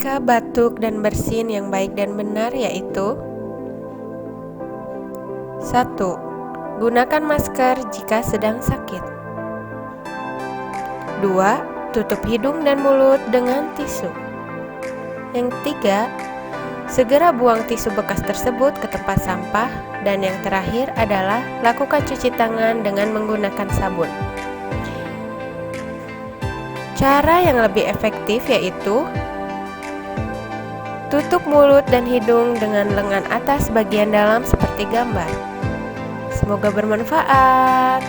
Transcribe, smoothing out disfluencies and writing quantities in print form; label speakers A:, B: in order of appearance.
A: Teka batuk dan bersin yang baik dan benar yaitu 1. Gunakan masker jika sedang sakit. 2. Tutup hidung dan mulut dengan tisu. Yang 3. Segera buang tisu bekas tersebut ke tempat sampah. Dan yang terakhir adalah lakukan cuci tangan dengan menggunakan sabun. Cara yang lebih efektif yaitu tutup mulut dan hidung dengan lengan atas bagian dalam seperti gambar. Semoga bermanfaat.